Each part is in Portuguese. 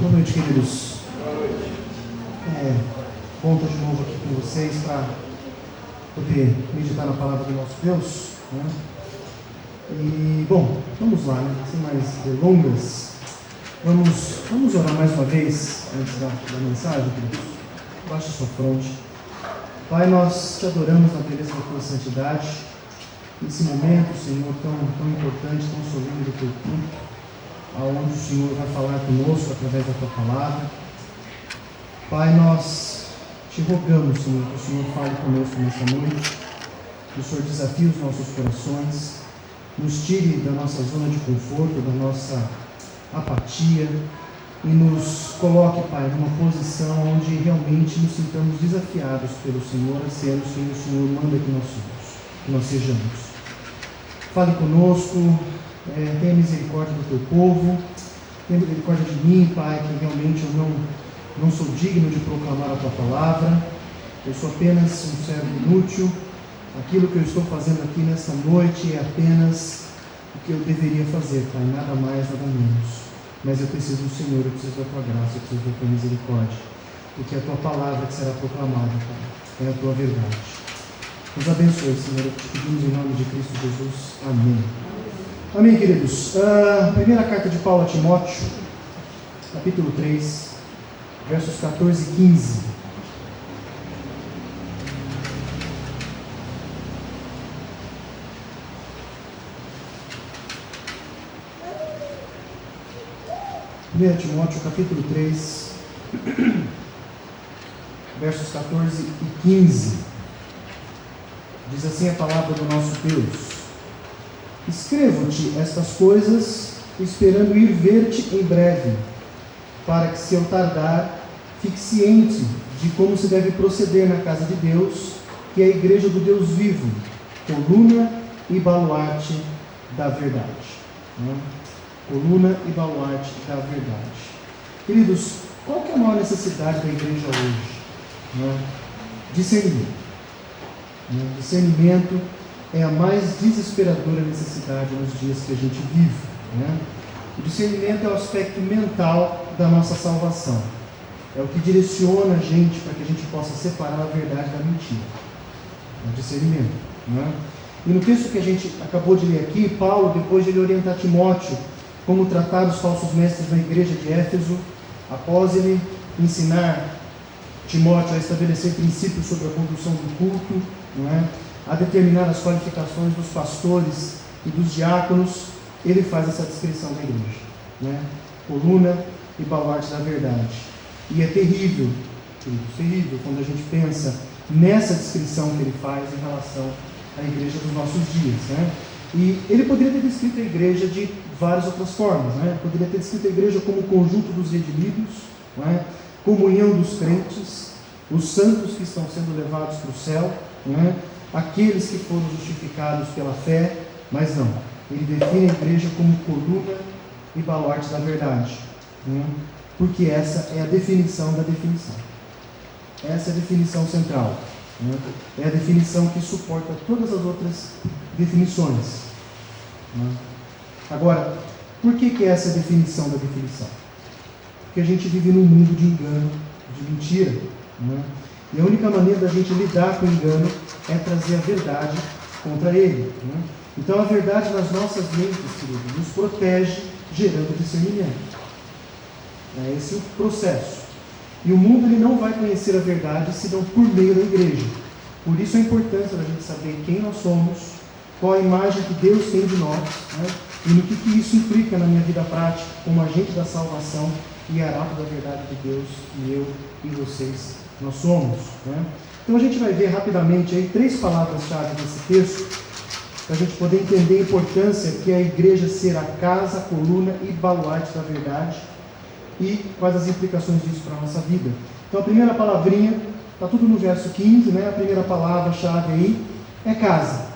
Boa noite, queridos. Bom estar de novo aqui com vocês para poder meditar na palavra do nosso Deus, né? E, bom, vamos lá, né? Sem mais delongas, vamos orar mais uma vez antes da mensagem, queridos. Baixe sua fronte. Pai, nós te adoramos na beleza da tua santidade, nesse momento, Senhor, tão importante, tão solene do teu culto, aonde o Senhor vai falar conosco através da tua palavra. Pai, nós te rogamos, Senhor, que o Senhor fale conosco nessa noite, que o Senhor desafie os nossos corações, nos tire da nossa zona de conforto, da nossa apatia e nos coloque, Pai, numa posição onde realmente nos sintamos desafiados pelo Senhor a sermos quem o Senhor manda que nós somos, que nós sejamos. Fale conosco. Tenha misericórdia do teu povo, tenha misericórdia de mim, Pai, que realmente eu não sou digno de proclamar a tua palavra, eu sou apenas um servo inútil, aquilo que eu estou fazendo aqui nesta noite é apenas o que eu deveria fazer, Pai, nada mais, nada menos, mas eu preciso do Senhor, eu preciso da tua graça, eu preciso da tua misericórdia, porque é a tua palavra que será proclamada, Pai, é a tua verdade. Nos abençoe, Senhor, eu te pedimos em nome de Cristo Jesus, amém. Amém, queridos. Primeira carta de Paulo a Timóteo, capítulo 3, versos 14 e 15. Primeira Timóteo, capítulo 3, versos 14 e 15. Diz assim a palavra do nosso Deus: Escrevo-te estas coisas, esperando ir ver-te em breve, para que, se eu tardar, fique ciente de como se deve proceder na casa de Deus, que é a igreja do Deus vivo, coluna e baluarte da verdade. Coluna e baluarte da verdade. Queridos, qual que é a maior necessidade da igreja hoje? Discernimento. Discernimento é a mais desesperadora necessidade nos dias que a gente vive. O discernimento é o aspecto mental da nossa salvação. É o que direciona a gente para que a gente possa separar a verdade da mentira. É o discernimento. E no texto que a gente acabou de ler aqui, Paulo, depois de ele orientar Timóteo como tratar os falsos mestres na igreja de Éfeso, após ele ensinar Timóteo a estabelecer princípios sobre a condução do culto, a determinar as qualificações dos pastores e dos diáconos, ele faz essa descrição da igreja, coluna e baluarte da verdade. E é terrível, terrível quando a gente pensa nessa descrição que ele faz em relação à igreja dos nossos dias, E ele poderia ter descrito a igreja de várias outras formas, Poderia ter descrito a igreja como o conjunto dos redimidos, comunhão dos crentes, os santos que estão sendo levados para o céu, aqueles que foram justificados pela fé, mas não. Ele define a igreja como coluna e baluarte da verdade, porque essa é a definição da definição. Essa é a definição central. É a definição que suporta todas as outras definições. Agora, por que essa é a definição da definição? Porque a gente vive num mundo de engano, de mentira. E a única maneira da gente lidar com o engano é trazer a verdade contra ele. Então a verdade nas nossas mentes, queridos, nos protege, gerando discernimento. É esse o processo. E o mundo ele não vai conhecer a verdade senão por meio da igreja. Por isso a importância da gente saber quem nós somos, qual a imagem que Deus tem de nós, e no que isso implica na minha vida prática, como agente da salvação e arauto da verdade de Deus, que eu e vocês nós somos. Então a gente vai ver rapidamente aí 3 palavras-chave desse texto, para a gente poder entender a importância que é a igreja ser a casa, a coluna e baluarte da verdade, e quais as implicações disso para a nossa vida. Então a primeira palavrinha, está tudo no verso 15, a primeira palavra-chave aí é casa.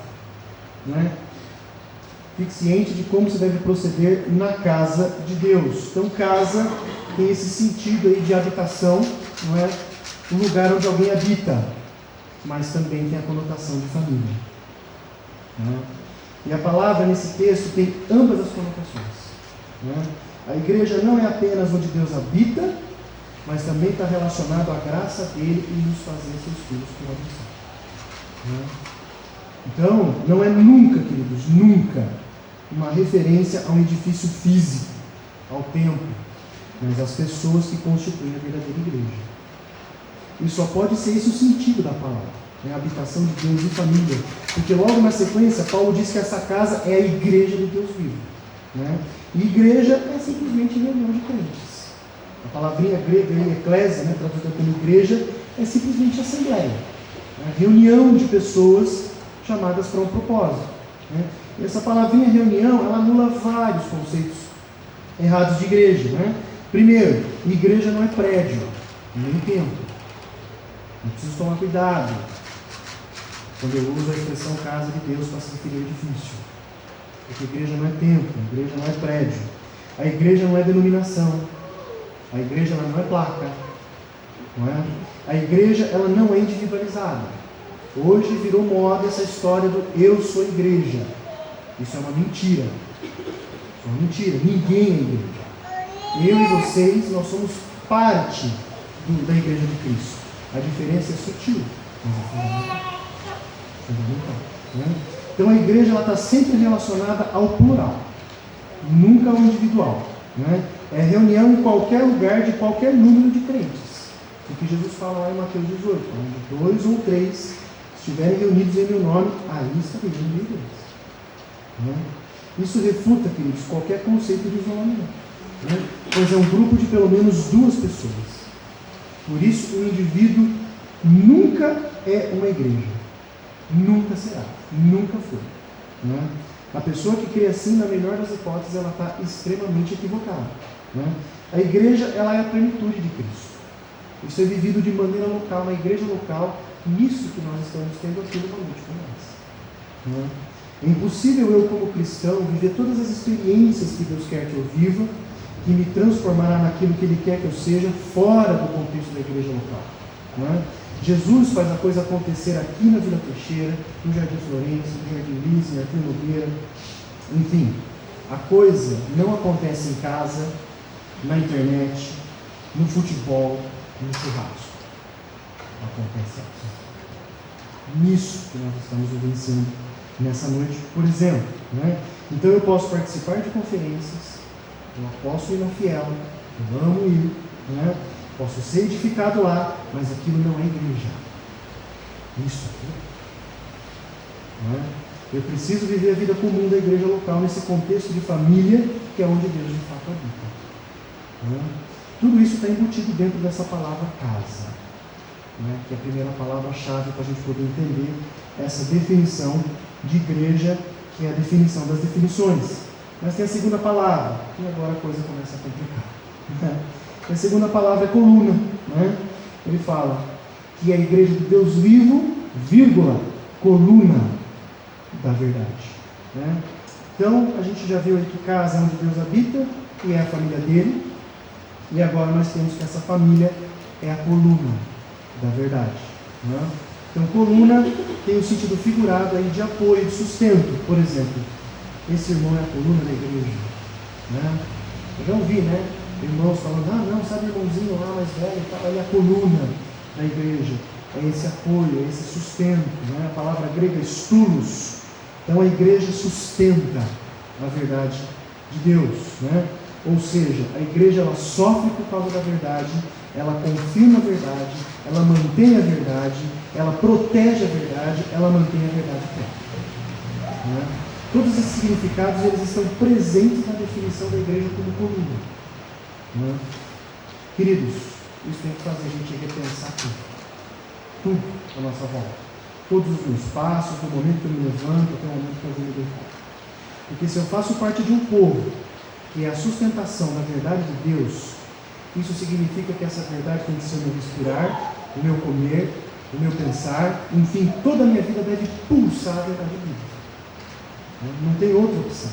Fique ciente de como se deve proceder na casa de Deus. Então casa tem esse sentido aí de habitação, um lugar onde alguém habita, mas também tem a conotação de família. E a palavra nesse texto tem ambas as conotações. A igreja não é apenas onde Deus habita, mas também está relacionado à graça dele e nos fazer seus filhos por adoção. Então, não é nunca, queridos, nunca uma referência a um edifício físico, ao templo, mas às pessoas que constituem a verdadeira igreja. E só pode ser esse o sentido da palavra, a habitação de Deus e família, porque logo na sequência Paulo diz que essa casa é a igreja do Deus vivo. E igreja é simplesmente reunião de crentes. A palavrinha grega em eclésia, traduzida como igreja, é simplesmente assembleia, reunião de pessoas chamadas para um propósito. E essa palavrinha reunião, ela anula vários conceitos errados de igreja. Primeiro, igreja não é prédio, nem templo. Eu preciso tomar cuidado quando eu uso a expressão casa de Deus para se referir ao edifício. Porque a igreja não é templo, a igreja não é prédio. A igreja não é denominação. A igreja ela não é placa. Não é? A igreja ela não é individualizada. Hoje virou moda essa história do eu sou igreja. Isso é uma mentira. Isso é uma mentira. Ninguém é igreja. Eu e vocês, nós somos parte da igreja de Cristo. A diferença é sutil, mas é fundamental. Então a igreja está sempre relacionada ao plural, nunca ao individual. É reunião em qualquer lugar de qualquer número de crentes. O que Jesus fala lá em Mateus 18, onde 2 ou 3 estiverem reunidos em meu nome, aí estarei no meio deles. Isso refuta, queridos, qualquer conceito de isolamento, pois é um grupo de pelo menos 2 pessoas. Por isso, o indivíduo nunca é uma igreja. Nunca será. Nunca foi. A pessoa que crê assim, na melhor das hipóteses, ela está extremamente equivocada. A igreja, ela é a plenitude de Cristo. Isso é vivido de maneira local, na igreja local, nisso que nós estamos tendo aqui no Monte com nós. É impossível eu, como cristão, viver todas as experiências que Deus quer que eu viva, que me transformará naquilo que Ele quer que eu seja, fora do contexto da igreja local. Jesus faz a coisa acontecer aqui na Vila Teixeira, no Jardim Florença, no Jardim Lins, no Jardim Nogueira. Enfim, a coisa não acontece em casa, na internet, no futebol, no churrasco. Acontece aqui. Nisso que nós estamos vivenciando nessa noite, por exemplo. Então eu posso participar de conferências, eu posso ir na Fiel, eu amo ir, posso ser edificado lá, mas aquilo não é igreja. Isso aqui. Eu preciso viver a vida comum da igreja local, nesse contexto de família, que é onde Deus de fato habita. Tudo isso está embutido dentro dessa palavra casa, que é a primeira palavra-chave para a gente poder entender essa definição de igreja, que é a definição das definições. Mas tem a segunda palavra, e agora a coisa começa a complicar. A segunda palavra é coluna. Ele fala que é a igreja do Deus vivo, vírgula, coluna da verdade. Então, a gente já viu aí que casa é onde Deus habita, e é a família dele. E agora nós temos que essa família é a coluna da verdade. Então, coluna tem o sentido figurado aí de apoio, de sustento. Por exemplo, esse irmão é a coluna da igreja. Eu já ouvi, irmãos falando, não, sabe o irmãozinho lá mais velho, ele é a coluna da igreja. É esse apoio, é esse sustento. A palavra grega é stulos. Então a igreja sustenta a verdade de Deus. Ou seja, a igreja ela sofre por causa da verdade, ela confirma a verdade, ela mantém a verdade, ela protege a verdade, ela mantém a verdade própria. Todos esses significados eles estão presentes na definição da igreja como coluna. Queridos, isso tem que fazer a gente repensar tudo à nossa volta. Todos os meus passos, do momento que eu me levanto até o momento que eu vou me deitar. Porque se eu faço parte de um povo que é a sustentação da verdade de Deus, isso significa que essa verdade tem que ser o meu respirar, o meu comer, o meu pensar, enfim, toda a minha vida deve pulsar a verdade bíblica. Não tem outra opção.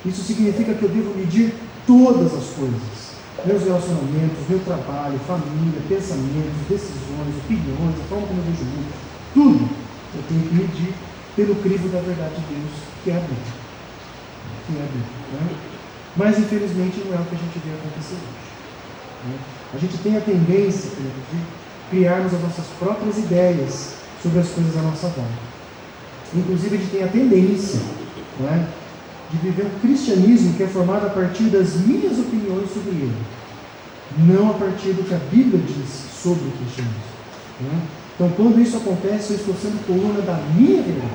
Isso significa que eu devo medir todas as coisas, meus relacionamentos, meu trabalho, família, pensamentos, decisões, opiniões, a forma como eu vejo o mundo, tudo eu tenho que medir pelo crivo da verdade de Deus, que é a Bíblia. Mas infelizmente não é o que a gente vê acontecer hoje, né? A gente tem a tendência, queridos, de criarmos as nossas próprias ideias sobre as coisas à nossa volta. Inclusive a gente tem a tendência, não é, de viver um cristianismo que é formado a partir das minhas opiniões sobre ele, não a partir do que a Bíblia diz sobre o cristianismo, né? Então, quando isso acontece, eu estou sendo coluna da minha verdade,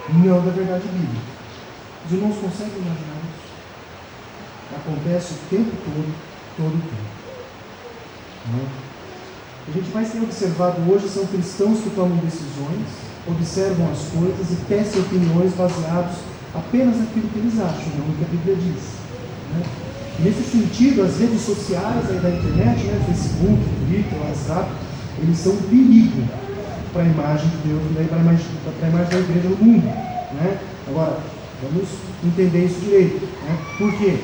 não da verdade bíblica. Os irmãos conseguem imaginar isso? Acontece o tempo todo o tempo, né? A gente mais tem observado hoje são cristãos que tomam decisões, observam as coisas e tecem opiniões baseados apenas naquilo que eles acham, não no que a Bíblia diz, né? Nesse sentido, as redes sociais aí da internet, né, Facebook, Twitter, WhatsApp, eles são um perigo para a imagem de Deus, para a imagem da igreja no mundo, né? Agora, vamos entender isso direito, né? Por quê?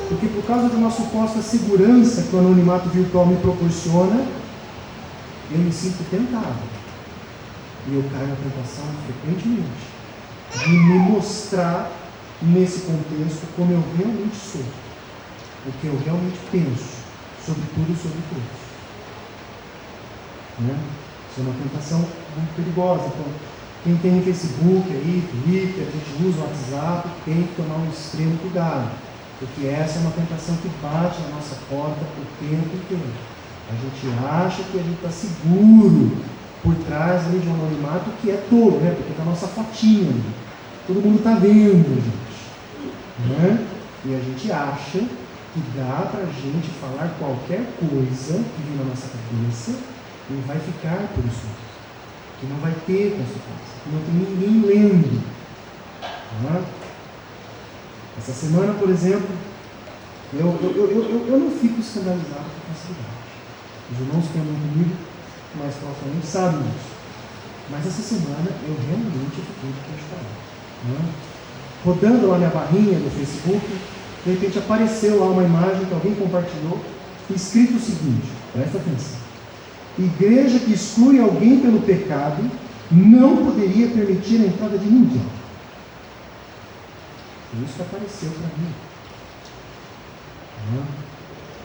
Porque por causa de uma suposta segurança que o anonimato virtual me proporciona, eu me sinto tentado. E eu caio na tentação frequentemente de me mostrar nesse contexto como eu realmente sou, o que eu realmente penso sobre tudo e sobre todos, né? Isso é uma tentação muito perigosa. Então, quem tem Facebook aí, Twitter, a gente usa o WhatsApp, tem que tomar um extremo cuidado, porque essa é uma tentação que bate na nossa porta o tempo inteiro. A gente acha que a gente está seguro por trás ali de um anonimato que é tolo, né? Porque está a nossa fotinha ali. Todo mundo está vendo, gente, né? E a gente acha que dá para a gente falar qualquer coisa que vem na nossa cabeça e vai ficar por isso, que não vai ter consequência, que não tem ninguém lendo, né? Essa semana, por exemplo, eu não fico escandalizado com facilidade. Os irmãos que andam comigo mais proximamente sabem disso. Mas essa semana eu realmente fiquei de queixo caído, né? Rodando lá minha barrinha do Facebook, de repente apareceu lá uma imagem que alguém compartilhou, escrito o seguinte, presta atenção: igreja que exclui alguém pelo pecado não poderia permitir a entrada de ninguém. Isso apareceu para mim, né?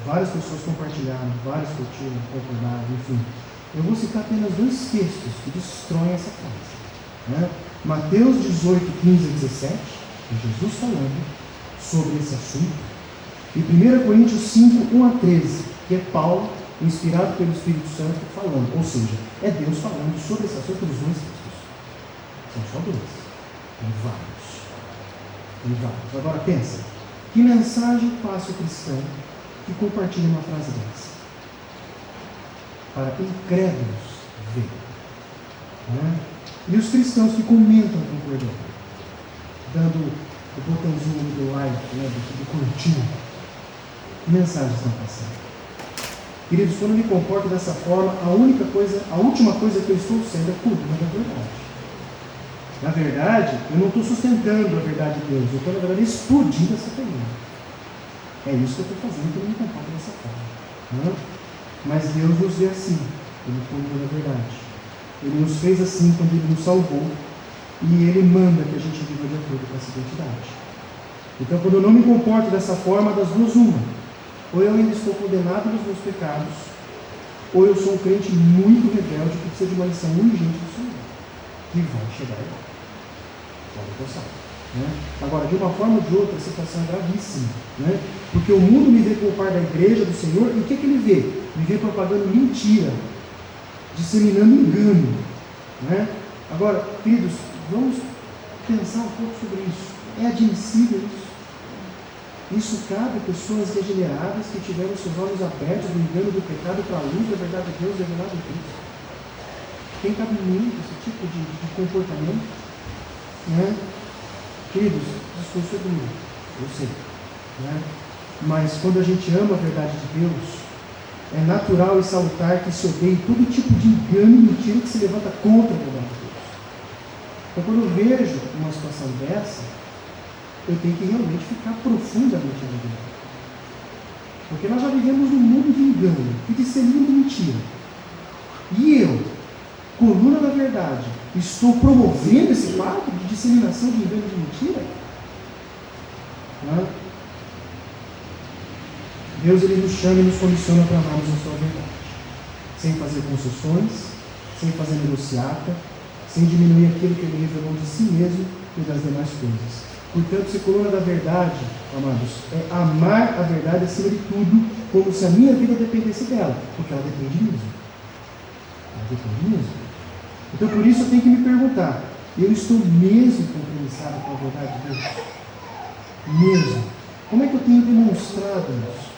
Várias pessoas compartilharam, vários curtiram, concordaram, enfim. Eu vou citar apenas dois textos que destroem essa frase, né? Mateus 18, 15 e 17, Jesus falando sobre esse assunto, e 1 Coríntios 5, 1 a 13, que é Paulo, inspirado pelo Espírito Santo, falando, ou seja, é Deus falando sobre esse assunto nos dois textos. São só dois, tem vários. Agora pensa, que mensagem passa o cristão que compartilha uma frase dessa? Para incrédulos ver, né? E os cristãos que comentam concordando, dando o botãozinho do like, né, do curtir, que mensagens estão passando? Queridos, quando eu me comporto dessa forma, a última coisa que eu estou sendo é coluna da verdade. Na verdade, eu não estou sustentando a verdade de Deus, eu estou, na verdade, explodindo essa coluna. É isso que eu estou fazendo quando eu me comporto dessa forma, né? Mas Deus nos vê assim, Ele coluna da verdade. Ele nos fez assim quando Ele nos salvou, e Ele manda que a gente viva de acordo com essa identidade. Então, quando eu não me comporto dessa forma, das duas uma: ou eu ainda estou condenado nos meus pecados, ou eu sou um crente muito rebelde que precisa de uma lição urgente do Senhor, que vai chegar lá. Pode pensar, né? Agora, de uma forma ou de outra, a situação é gravíssima, né? Porque o mundo me vê como parte da igreja do Senhor, e o que ele vê? Me vê propagando mentira, disseminando engano, né? Agora, queridos, vamos pensar um pouco sobre isso. É admissível isso? Isso cabe a pessoas regeneradas que tiveram seus olhos abertos do engano do pecado para a luz da verdade de Deus revelada em Cristo. Tem cabimento esse tipo de comportamento, né? Queridos, discurso é duro, eu sei, né? Mas quando a gente ama a verdade de Deus, é natural e salutar que se odeie todo tipo de engano e mentira que se levanta contra a verdade de Deus. Então, quando eu vejo uma situação dessa, eu tenho que realmente ficar profundamente indignado. Porque nós já vivemos num mundo de engano, que dissemina mentira. E eu, coluna da verdade, estou promovendo esse quadro de disseminação de engano e de mentira? Não? Deus ele nos chama e nos condiciona para amarmos a sua verdade, sem fazer concessões, sem fazer negociata, sem diminuir aquilo que ele revelou de si mesmo e das demais coisas. Portanto, ser coluna da verdade, amados, é amar a verdade acima de tudo, como se a minha vida dependesse dela, porque ela depende mesmo. Ela depende mesmo. Então, por isso eu tenho que me perguntar, eu estou mesmo compromissado com a verdade de Deus? Mesmo. Como é que eu tenho demonstrado isso?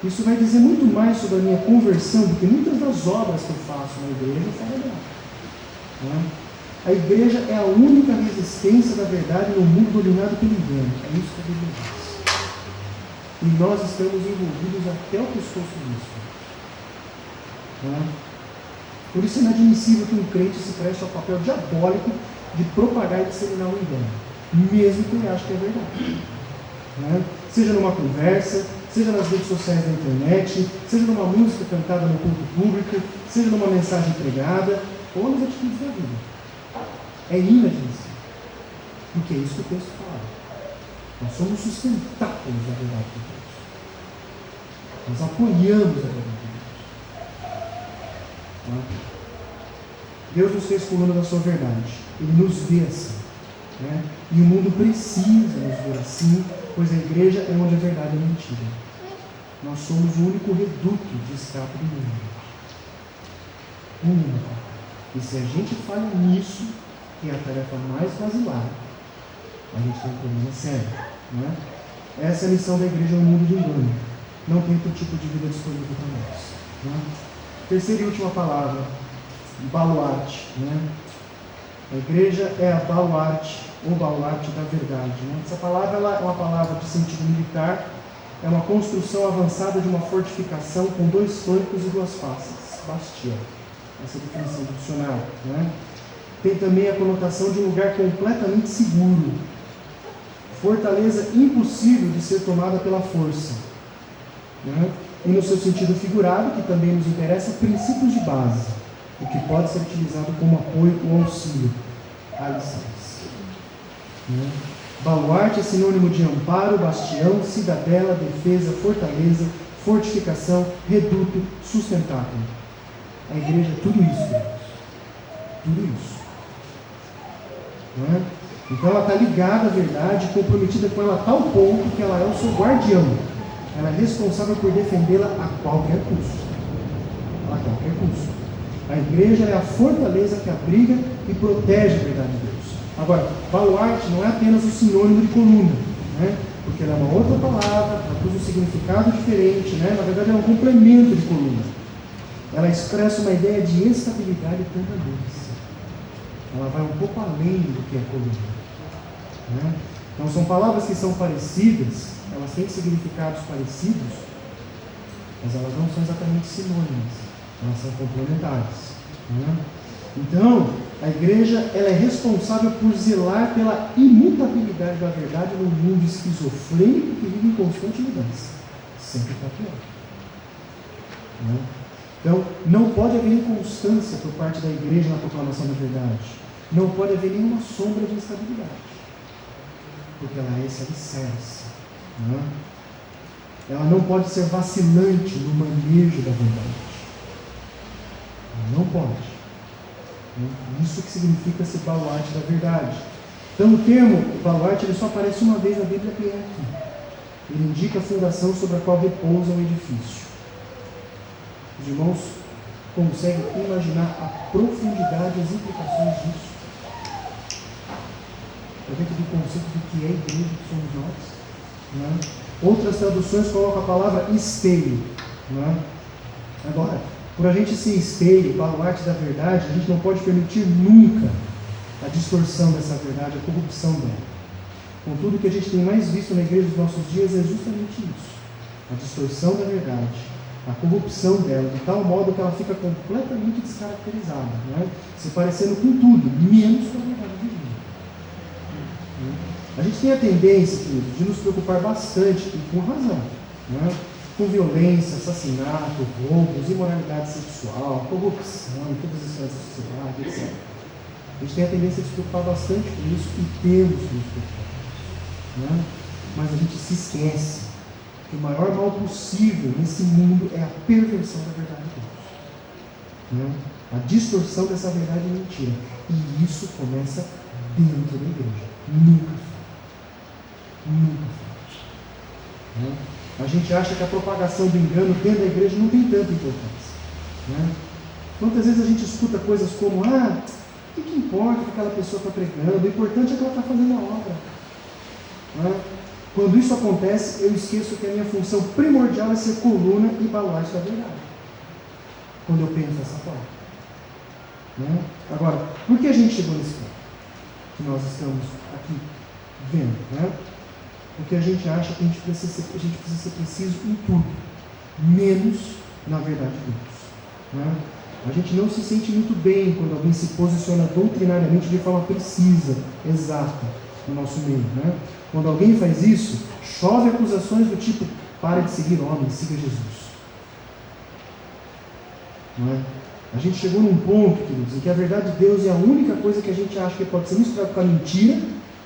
Isso vai dizer muito mais sobre a minha conversão do que muitas das obras que eu faço na igreja falam dela. A igreja é a única resistência da verdade no mundo dominado pelo engano. É isso que a Bíblia diz. E nós estamos envolvidos até o pescoço nisso. Por isso é inadmissível que um crente se preste ao papel diabólico de propagar e disseminar o engano, mesmo que ele ache que é verdade. Seja numa conversa, seja nas redes sociais da internet, seja numa música cantada no culto público, seja numa mensagem pregada, ou nas atitudes da vida. É inadmissível. Porque é isso que o texto fala. Nós somos sustentáculos da verdade de Deus. Nós apoiamos a verdade de Deus. Deus nos fez coluna da sua verdade. Ele nos vê assim. E o mundo precisa nos ver assim, pois a igreja é onde a verdade é mentira. Nós somos o único reduto de escape do mundo. O único. E se a gente falha nisso, que é a tarefa mais basilar, a gente tem um problema sério. Essa é a missão da igreja no mundo de engano. Não tem outro tipo de vida disponível para nós. Terceira e última palavra, baluarte. A igreja é a baluarte, ou baluarte da verdade. Essa palavra ela é uma palavra de sentido militar, é uma construção avançada de uma fortificação com 2 flancos e 2 faces. Bastião. Essa é a definição do dicionário. Tem também a conotação de um lugar completamente seguro. Fortaleza impossível de ser tomada pela força. E no seu sentido figurado, que também nos interessa, princípios de base, o que pode ser utilizado como apoio ou auxílio. Alicerce. Baluarte é sinônimo de amparo, bastião, cidadela, defesa, fortaleza, fortificação, reduto, sustentáculo. A igreja é tudo isso, Deus. Tudo isso. Então ela está ligada à verdade, comprometida com ela a tal ponto que ela é o seu guardião. Ela é responsável por defendê-la a qualquer custo. A qualquer custo. A igreja é a fortaleza que abriga e protege a verdade de Deus. Agora, baluarte não é apenas o sinônimo de coluna, porque ela é uma outra palavra, ela usa um significado diferente, na verdade ela é um complemento de coluna. Ela expressa uma ideia de estabilidade e permanência. Ela vai um pouco além do que é coluna. Então são palavras que são parecidas, elas têm significados parecidos, mas elas não são exatamente sinônimas, elas são complementares. Então, a igreja ela é responsável por zelar pela imutabilidade da verdade num mundo esquizofrênico que vive em constante mudança. Sempre está pior. Então, não pode haver inconstância por parte da igreja na proclamação da verdade. Não pode haver nenhuma sombra de instabilidade. Porque ela é esse alicerce. Ela não pode ser vacilante no manejo da verdade. Ela não pode. Isso que significa ser baluarte da verdade. Então o termo baluarte ele só aparece uma vez na Bíblia, que é aqui. Ele indica a fundação sobre a qual repousa o edifício. Os irmãos conseguem imaginar a profundidade e as implicações disso? Está dentro do conceito do que é a igreja que somos nós. Outras traduções colocam a palavra esteio. Agora, por a gente ser esteio, baluarte da verdade, a gente não pode permitir nunca a distorção dessa verdade, a corrupção dela. Contudo, o que a gente tem mais visto na igreja dos nossos dias é justamente isso. A distorção da verdade, a corrupção dela, de tal modo que ela fica completamente descaracterizada, se parecendo com tudo, menos com a verdade divina. A gente tem a tendência, queridos, de nos preocupar bastante, e com razão, com violência, assassinato, roubos, imoralidade sexual, corrupção, todas as esferas da sociedade, etc. A gente tem a tendência de se preocupar bastante com isso e temos que nos preocupar. Mas a gente se esquece que o maior mal possível nesse mundo é a perversão da verdade de Deus. Né? A distorção dessa verdade é mentira. E isso começa dentro da igreja. Nunca fora. Nunca fora. Né? A gente acha que a propagação do engano dentro da igreja não tem tanta importância. Né? Quantas vezes a gente escuta coisas como: o que importa que aquela pessoa está pregando? O importante é que ela está fazendo a obra. Né? Quando isso acontece, eu esqueço que a minha função primordial é ser coluna e baluarte da verdade. Quando eu penso dessa forma. Né? Agora, por que a gente chegou nesse ponto que nós estamos aqui vendo? Né? Porque a gente acha que a gente precisa ser preciso em tudo, menos na verdade de Deus. Né? A gente não se sente muito bem quando alguém se posiciona doutrinariamente de forma precisa, exata, no nosso meio. Né? Quando alguém faz isso, chove acusações do tipo: pare de seguir homens, siga Jesus. Não é? A gente chegou num ponto, queridos, em que a verdade de Deus é a única coisa que a gente acha que pode ser misturada com a mentira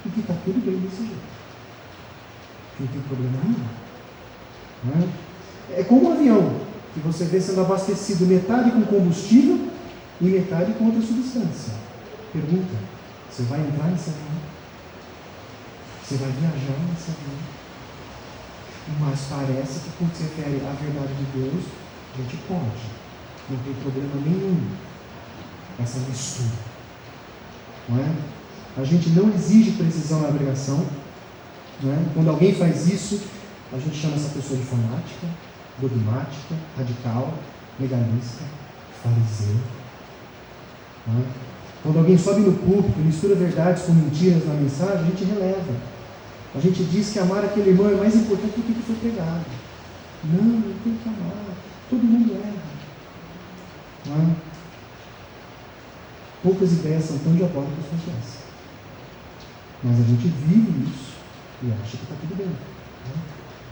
e que está tudo bem desse jeito. Não tem problema nenhum. Não é? É como um avião, que você vê sendo abastecido metade com combustível e metade com outra substância. Pergunta: você vai entrar nesse avião? Você vai viajar nesse avião? Mas parece que, quando se refere à verdade de Deus, a gente pode. Não tem problema nenhum essa mistura. Não é? A gente não exige precisão na pregação. Não é? Quando alguém faz isso, a gente chama essa pessoa de fanática, dogmática, radical, legalista, fariseu. Não é? Quando alguém sobe no púlpito e mistura verdades com mentiras na mensagem, a gente releva. A gente diz que amar aquele irmão é mais importante do que foi pregado. Não tem que amar. Todo mundo erra. Não é? Poucas ideias são tão diabólicas quanto essa. Mas a gente vive isso e acha que está tudo bem. Né?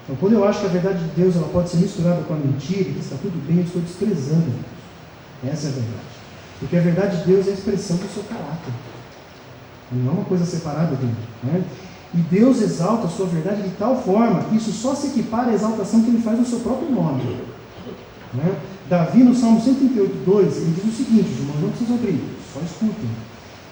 Então, quando eu acho que a verdade de Deus ela pode ser misturada com a mentira e que está tudo bem, eu estou desprezando Deus. Essa é a verdade. Porque a verdade de Deus é a expressão do seu caráter. Não é uma coisa separada dele. Né? E Deus exalta a sua verdade de tal forma que isso só se equipara à exaltação que ele faz no seu próprio nome. Né? Davi, no Salmo 138:2, ele diz o seguinte: os irmãos não precisam abrir, só escutem.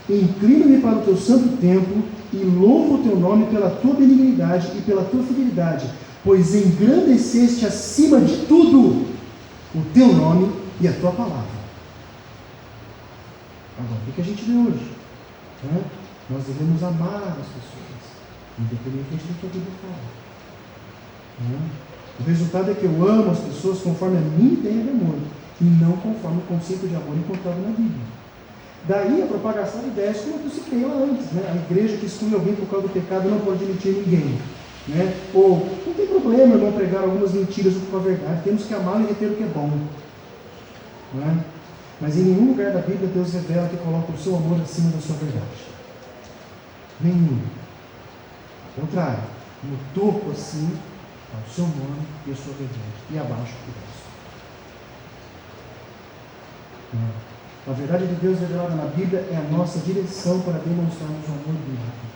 Inclina-me para o teu santo templo e louvo o teu nome pela tua benignidade e pela tua fidelidade, pois engrandeceste acima de tudo o teu nome e a tua palavra. Agora, o que a gente vê hoje? Né? Nós devemos amar as pessoas, independentemente do que a Bíblia fala. Né? O resultado é que eu amo as pessoas conforme a minha ideia de amor, e não conforme o conceito de amor encontrado na Bíblia. Daí a propagação de ideias, como eu citei lá antes, né? A igreja que exclui alguém por causa do pecado não pode admitir ninguém. Né? Ou, não tem problema, irmão, pregar algumas mentiras com a verdade, temos que amar e reter o que é bom. Né? Mas em nenhum lugar da Bíblia Deus revela que coloca o seu amor acima da sua verdade. Nenhum. Ao contrário, no topo assim, está o seu nome e a sua verdade, e abaixo o resto. A verdade de Deus revelada na Bíblia é a nossa direção para demonstrarmos o amor bíblico.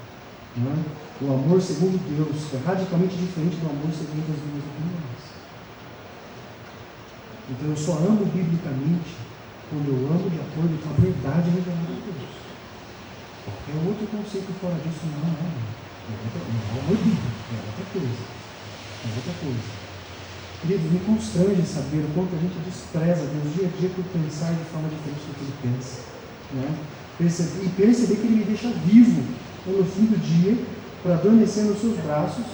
O amor segundo Deus é radicalmente diferente do amor segundo as minhas opiniões. Então eu só amo biblicamente quando eu amo de acordo com a verdade revelada de Deus. Qualquer outro conceito fora disso não é amor bíblico, é outra coisa. É outra coisa. Queridos, me constrange saber o quanto a gente despreza Deus dia a dia por pensar de forma diferente do que Ele pensa. Né? E perceber que Ele me deixa vivo no fim do dia para adormecer nos seus braços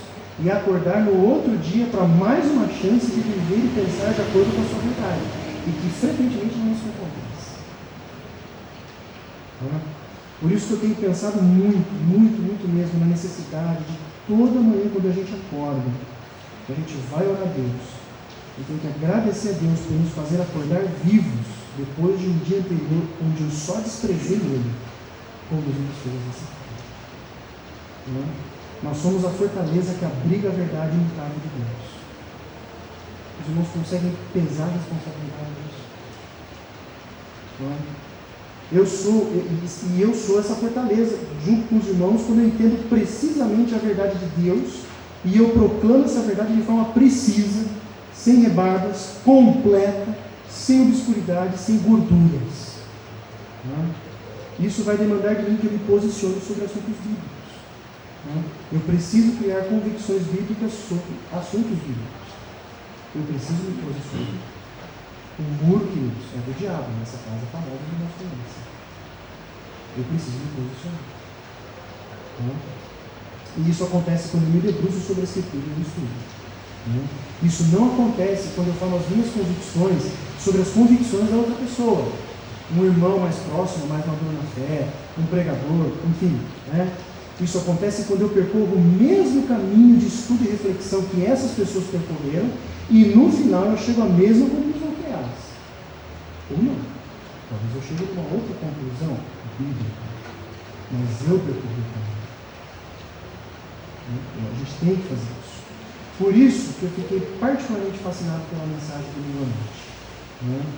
e acordar no outro dia para mais uma chance de viver e pensar de acordo com a sua verdade. E que frequentemente não isso acontece. Né? Por isso que eu tenho pensado muito mesmo na necessidade de toda manhã quando a gente acorda, a gente vai orar a Deus. Eu tenho que agradecer a Deus por nos fazer acordar vivos depois de um dia anterior onde eu só desprezei Ele, como os outros fez dessa forma. Nós somos a fortaleza que abriga a verdade imutável de Deus. Os irmãos conseguem pesar a responsabilidade disso. Eu sou essa fortaleza, junto com os irmãos, quando eu entendo precisamente a verdade de Deus e eu proclamo essa verdade de forma precisa, sem rebardas, completa, sem obscuridade, sem gorduras. Isso vai demandar de mim que eu me posicione sobre assuntos bíblicos. Eu preciso criar convicções bíblicas sobre assuntos bíblicos. Eu preciso me posicionar. O muro, queridos, é do diabo, nessa casa famosa de nossa criança. Eu preciso me posicionar. E isso acontece quando eu me debruço sobre a Escritura e estudo. Isso não acontece quando eu falo as minhas convicções sobre as convicções da outra pessoa. Um irmão mais próximo, mais maduro na fé, um pregador, enfim. Isso acontece quando eu percorro o mesmo caminho de estudo e reflexão que essas pessoas percorreram e no final eu chego à mesma conclusão que elas. Ou não. Talvez eu chegue a uma outra conclusão bíblica, mas eu percorri o caminho. A gente tem que fazer isso. Por isso que eu fiquei particularmente fascinado pela mensagem do domingo à noite.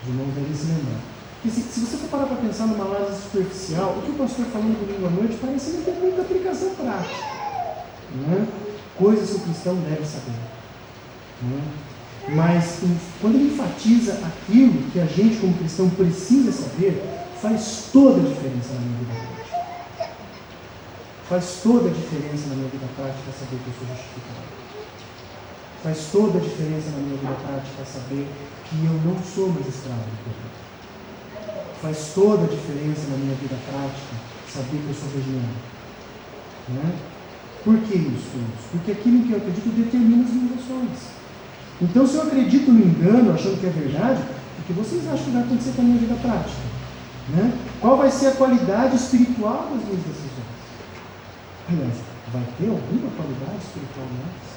Os irmãos devem se lembrar. Porque se você for parar para pensar numa análise superficial, o que o pastor falou no domingo à noite parece não ter muita aplicação prática. Coisas que o cristão deve saber. Mas quando ele enfatiza aquilo que a gente como cristão precisa saber, faz toda a diferença na minha vida prática. Faz toda a diferença na minha vida prática saber que eu sou justificado. Faz toda a diferença na minha vida prática saber que eu não sou mais escravo do pecado. Faz toda a diferença na minha vida prática saber que eu sou regenerado. Por que isso? Porque aquilo em que eu acredito determina as minhas ações. Então, se eu acredito no engano, achando que é verdade, o que vocês acham que vai acontecer com a minha vida prática? Qual vai ser a qualidade espiritual das minhas decisões? Aliás, vai ter alguma qualidade espiritual mais?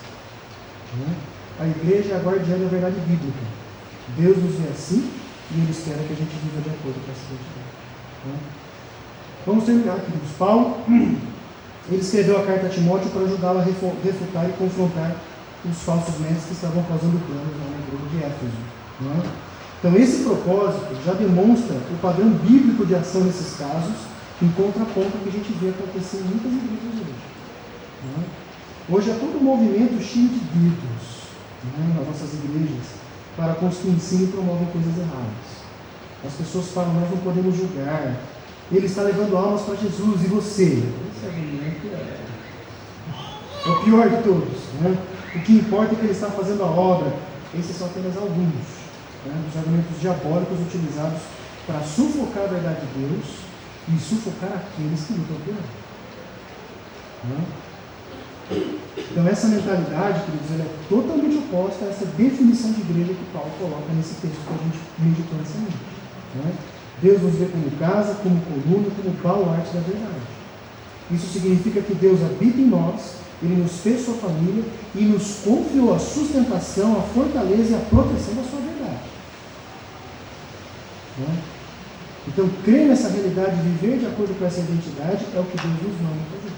A igreja é a guardiã da verdade bíblica. Deus nos vê assim e Ele espera que a gente viva de acordo com essa identidade. Vamos terminar, queridos. Paulo, ele escreveu a carta a Timóteo para ajudá-lo a refutar e confrontar os falsos mestres que estavam causando danos na igreja de Éfeso. Então, esse propósito já demonstra o padrão bíblico de ação nesses casos, em contraponto ao que a gente vê acontecer em muitas igrejas hoje. Hoje há todo um movimento cheio de gritos nas nossas igrejas para com os que ensinam e promovem coisas erradas. As pessoas falam, nós não podemos julgar. Ele está levando almas para Jesus, e você? Esse argumento é o pior de todos. O que importa é que ele está fazendo a obra. Esses são apenas alguns dos argumentos diabólicos utilizados para sufocar a verdade de Deus e sufocar aqueles que lutam por ela. Então essa mentalidade, queridos, ela é totalmente oposta a essa definição de igreja que Paulo coloca nesse texto que a gente meditou nessa noite. Deus nos vê como casa, como coluna, como baluarte da verdade. Isso significa que Deus habita em nós, Ele nos fez sua família e nos confiou a sustentação, a fortaleza e a proteção da sua verdade. Então, crer nessa realidade, viver de acordo com essa identidade, é o que Deus nos manda fazer.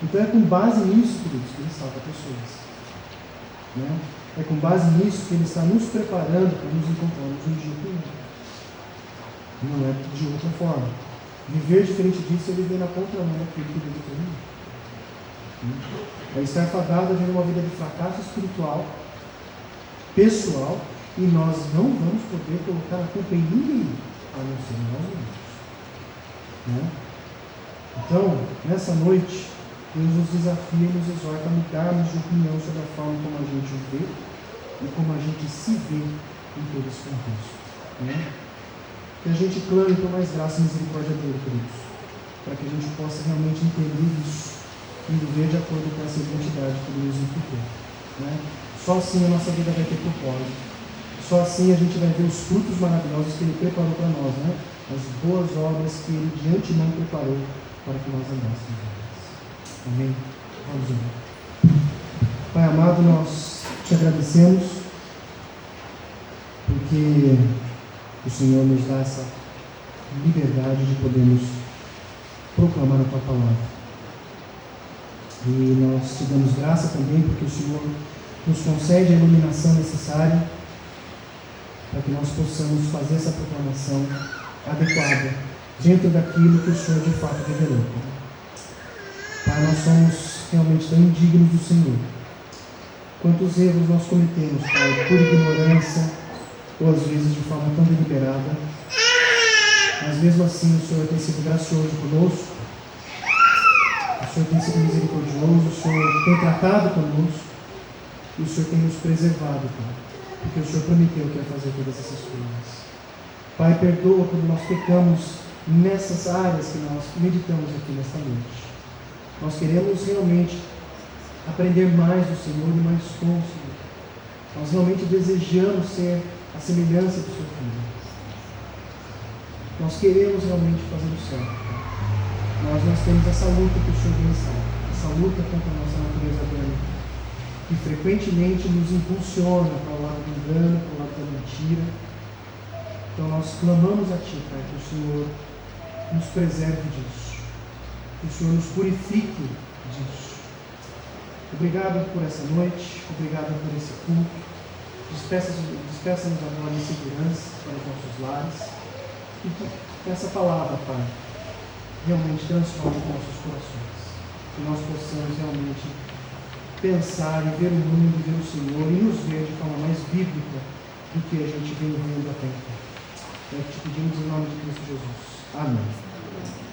Então, é com base nisso, queridos, que Ele salva pessoas. É com base nisso que Ele está nos preparando para nos encontrarmos um dia com Ele. Não é de outra forma. Viver diferente disso é viver na contramão daquilo que Deus determinou. É estar fadado a viver uma vida de fracasso espiritual, pessoal, e nós não vamos poder colocar a culpa em ninguém, a não ser nós mesmos. Então, nessa noite, Deus nos desafia e nos exorta a mudarmos de opinião sobre a forma como a gente vê e como a gente se vê em todo esse contexto. Que a gente clame por mais graça e misericórdia dele, queridos, para que a gente possa realmente entender isso e viver de acordo com essa identidade que Ele nos imputou. Só assim a nossa vida vai ter propósito. Só assim a gente vai ver os frutos maravilhosos que Ele preparou para nós, as boas obras que Ele de antemão preparou para que nós andássemos nelas. Amém? Vamos orar. Pai amado, nós te agradecemos porque o Senhor nos dá essa liberdade de podermos proclamar a Tua palavra. E nós te damos graça também porque o Senhor nos concede a iluminação necessária para que nós possamos fazer essa proclamação adequada dentro daquilo que o Senhor de fato revelou. Pai, nós somos realmente tão indignos do Senhor. Quantos erros nós cometemos, Pai, por ignorância, ou às vezes de forma tão deliberada. Mas mesmo assim o Senhor tem sido gracioso conosco, o Senhor tem sido misericordioso, o Senhor tem tratado conosco, e o Senhor tem nos preservado, Pai, porque o Senhor prometeu que ia fazer todas essas coisas. Pai, perdoa quando nós pecamos nessas áreas que nós meditamos aqui nesta noite. Nós queremos realmente aprender mais do Senhor e mais com o Senhor. Nós realmente desejamos ser a semelhança do Seu Filho. Nós queremos realmente fazer o certo. Nós temos essa luta que o Senhor bem sabe, essa luta contra a nossa natureza adâmica, que frequentemente nos impulsiona para o lado do engano, para o lado da mentira. Então nós clamamos a Ti, Pai, que o Senhor nos preserve disso, que o Senhor nos purifique disso. Obrigado por essa noite, obrigado por esse culto. Despeça-nos agora em segurança para os nossos lares, e que essa palavra, Pai, realmente transforme os nossos corações, que nós possamos realmente pensar e ver o mundo, ver o Senhor e nos ver de forma mais bíblica do que a gente vem vendo até então. É o que te pedimos em nome de Cristo Jesus. Amém.